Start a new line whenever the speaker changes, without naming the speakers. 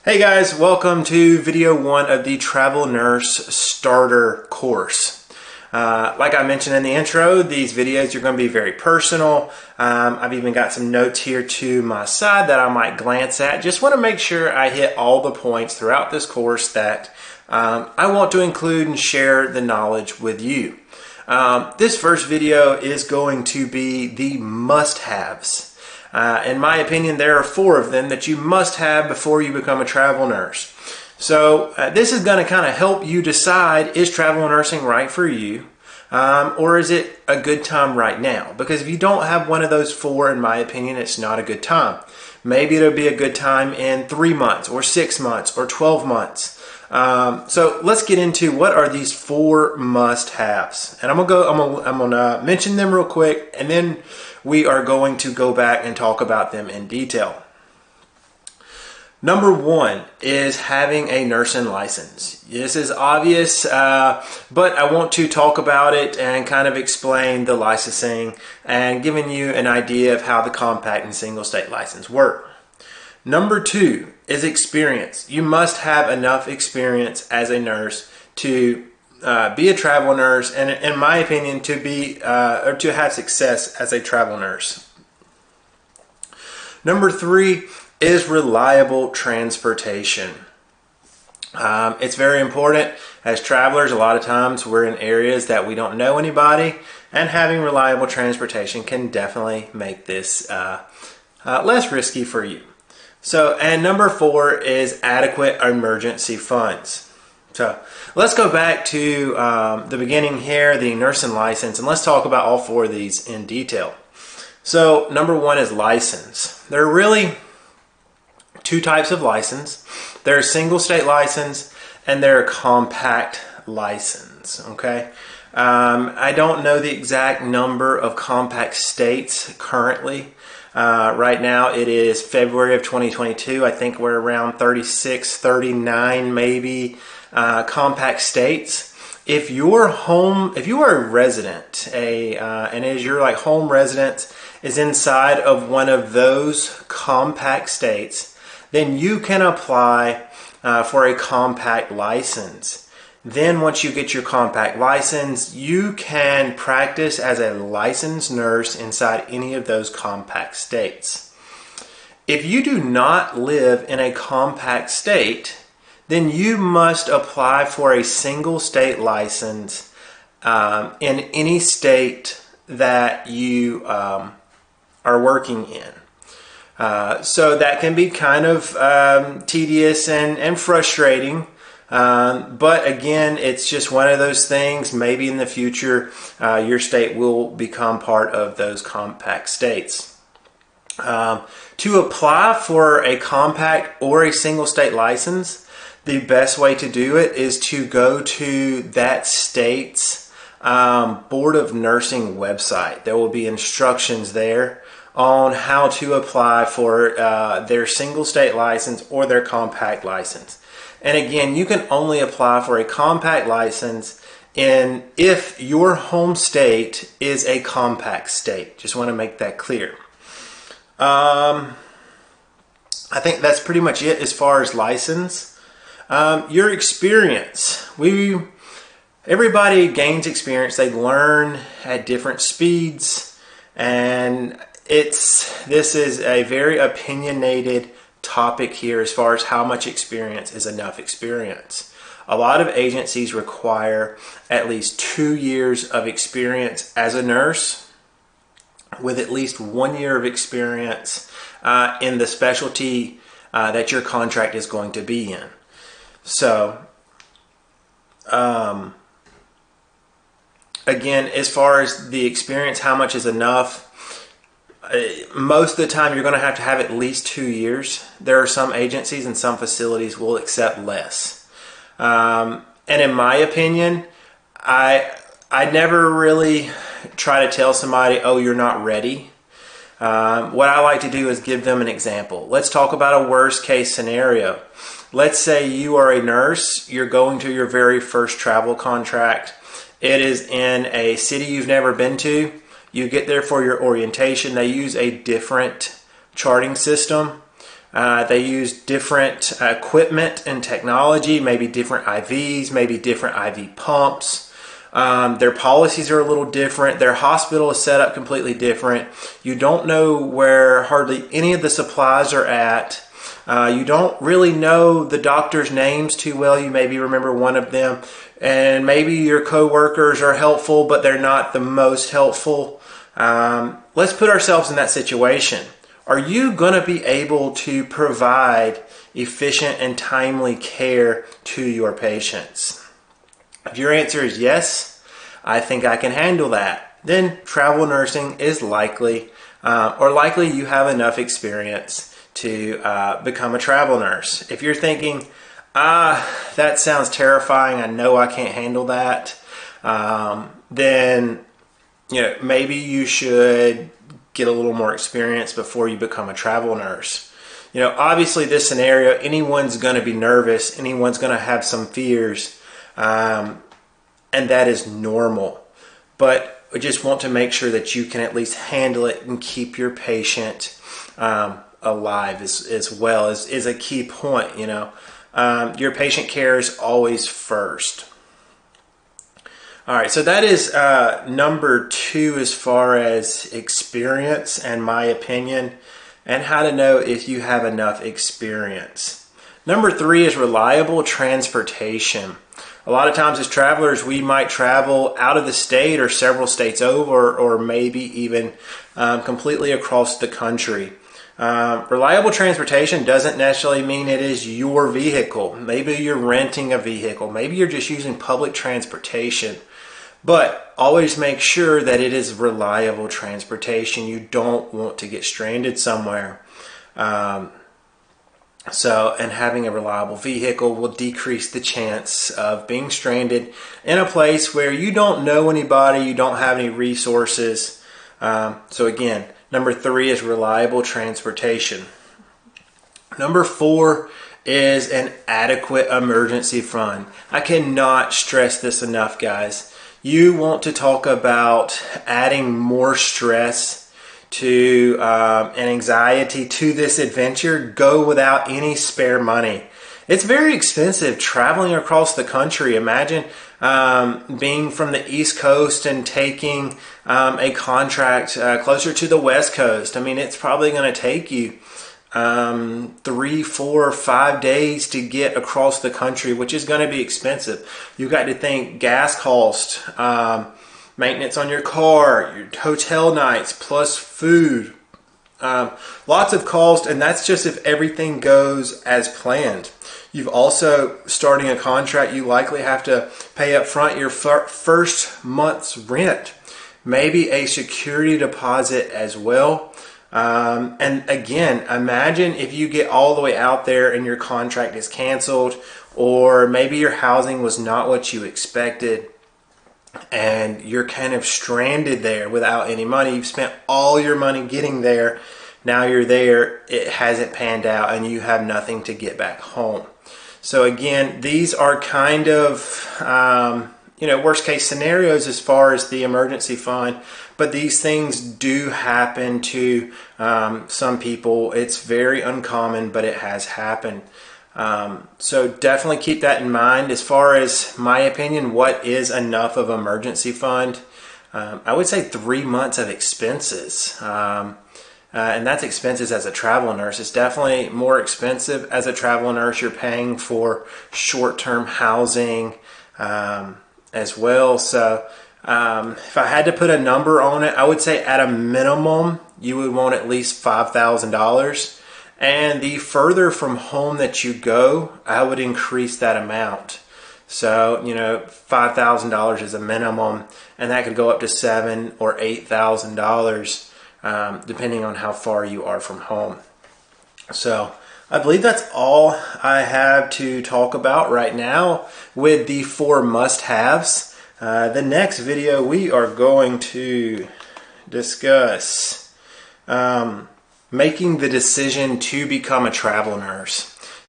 Hey guys, welcome to video 1 of the Travel Nurse Starter course. Like I mentioned in the intro, these videos are going to be very personal. I've even got some notes here to my side that I might glance at. Just want to make sure I hit all the points throughout this course that I want to include and share the knowledge with you. This first video is going to be the must-haves. In my opinion, there are 4 of them that you must have before you become a travel nurse. So this is going to kind of help you decide, is travel nursing right for you? Or is it a good time right now? Because if you don't have one of those 4, in my opinion, it's not a good time. Maybe it'll be a good time in 3 months or 6 months or 12 months. So let's get into what are these 4 must-haves, and I'm gonna mention them real quick, and then we are going to go back and talk about them in detail. Number 1 is having a nursing license. This is obvious, but I want to talk about it and kind of explain the licensing and giving you an idea of how the compact and single state license work. Number 2 is experience. You must have enough experience as a nurse to be a travel nurse, and in my opinion, to be or to have success as a travel nurse. Number 3 is reliable transportation. It's very important. As travelers, a lot of times we're in areas that we don't know anybody, and having reliable transportation can definitely make this less risky for you. So, and number 4 is adequate emergency funds. So let's go back to the beginning here, the nursing license, and let's talk about all 4 of these in detail. So number 1 is license. There are really 2 types of license. There's single state license and there are compact license. Okay. I don't know the exact number of compact states currently. Right now it is February of 2022. I think we're around 36, 39 maybe compact states. If you are a resident, and as your like home residence is inside of one of those compact states, then you can apply for a compact license. Then once you get your compact license, you can practice as a licensed nurse inside any of those compact states. If you do not live in a compact state, then you must apply for a single state license in any state that you are working in. So that can be kind of tedious and frustrating. But again, it's just one of those things. Maybe in the future, your state will become part of those compact states. To apply for a compact or a single state license, the best way to do it is to go to that state's Board of Nursing website. There will be instructions there on how to apply for their single state license or their compact license. And again, you can only apply for a compact license if your home state is a compact state. Just want to make that clear. I think that's pretty much it as far as license. Your experience. Everybody gains experience. They learn at different speeds, and this is a very opinionated topic here as far as how much experience is enough experience. A lot of agencies require at least 2 years of experience as a nurse, with at least 1 year of experience in the specialty that your contract is going to be in. So again, as far as the experience, how much is enough? Most of the time you're going to have at least 2 years. There are some agencies and some facilities will accept less. And in my opinion, I never really try to tell somebody, oh, you're not ready. What I like to do is give them an example. Let's talk about a worst case scenario. Let's say you are a nurse. You're going to your very first travel contract. It is in a city you've never been to. You get there for your orientation. They use a different charting system. They use different equipment and technology, maybe different IVs, maybe different IV pumps. Their policies are a little different. Their hospital is set up completely different. You don't know where hardly any of the supplies are at. You don't really know the doctor's names too well. You maybe remember one of them. And maybe your coworkers are helpful, but they're not the most helpful. Let's put ourselves in that situation. Are you going to be able to provide efficient and timely care to your patients? If your answer is yes, I think I can handle that. Then travel nursing is likely, or likely you have enough experience to become a travel nurse. If you're thinking, that sounds terrifying, I know I can't handle that, then maybe you should get a little more experience before you become a travel nurse. Obviously this scenario, anyone's going to be nervous, anyone's going to have some fears, and that is normal. But I just want to make sure that you can at least handle it and keep your patient alive as well is a key point. Your patient care is always first. All right, so that is number 2 as far as experience and my opinion and how to know if you have enough experience. Number 3 is reliable transportation. A lot of times as travelers, we might travel out of the state or several states over, or maybe even completely across the country. Reliable transportation doesn't necessarily mean it is your vehicle. Maybe you're renting a vehicle. Maybe you're just using public transportation. But always make sure that it is reliable transportation. You don't want to get stranded somewhere. And having a reliable vehicle will decrease the chance of being stranded in a place where you don't know anybody, you don't have any resources. So again, number 3 is reliable transportation. Number 4 is an adequate emergency fund. I cannot stress this enough, guys. You want to talk about adding more stress to and anxiety to this adventure, go without any spare money. It's very expensive traveling across the country. Imagine being from the East Coast and taking a contract closer to the West Coast. I mean, it's probably going to take you 3, 4, 5 days to get across the country, which is going to be expensive. You've got to think gas cost, maintenance on your car, your hotel nights, plus food. Lots of cost, and that's just if everything goes as planned. You've also, starting a contract, you likely have to pay up front your first month's rent, maybe a security deposit as well. And again, imagine if you get all the way out there and your contract is canceled, or maybe your housing was not what you expected and you're kind of stranded there without any money. You've spent all your money getting there. Now you're there, it hasn't panned out, and you have nothing to get back home. So again, these are kind of worst case scenarios as far as the emergency fund, but these things do happen to some people. It's very uncommon, but it has happened. So definitely keep that in mind. As far as my opinion, what is enough of emergency fund? I would say 3 months of expenses. And that's expenses as a travel nurse. It's definitely more expensive as a travel nurse. You're paying for short-term housing as well. So if I had to put a number on it, I would say at a minimum, you would want at least $5,000. And the further from home that you go, I would increase that amount. So, $5,000 is a minimum, and that could go up to $7,000 or $8,000, depending on how far you are from home. So, I believe that's all I have to talk about right now with the 4 must-haves. The next video, we are going to discuss making the decision to become a travel nurse.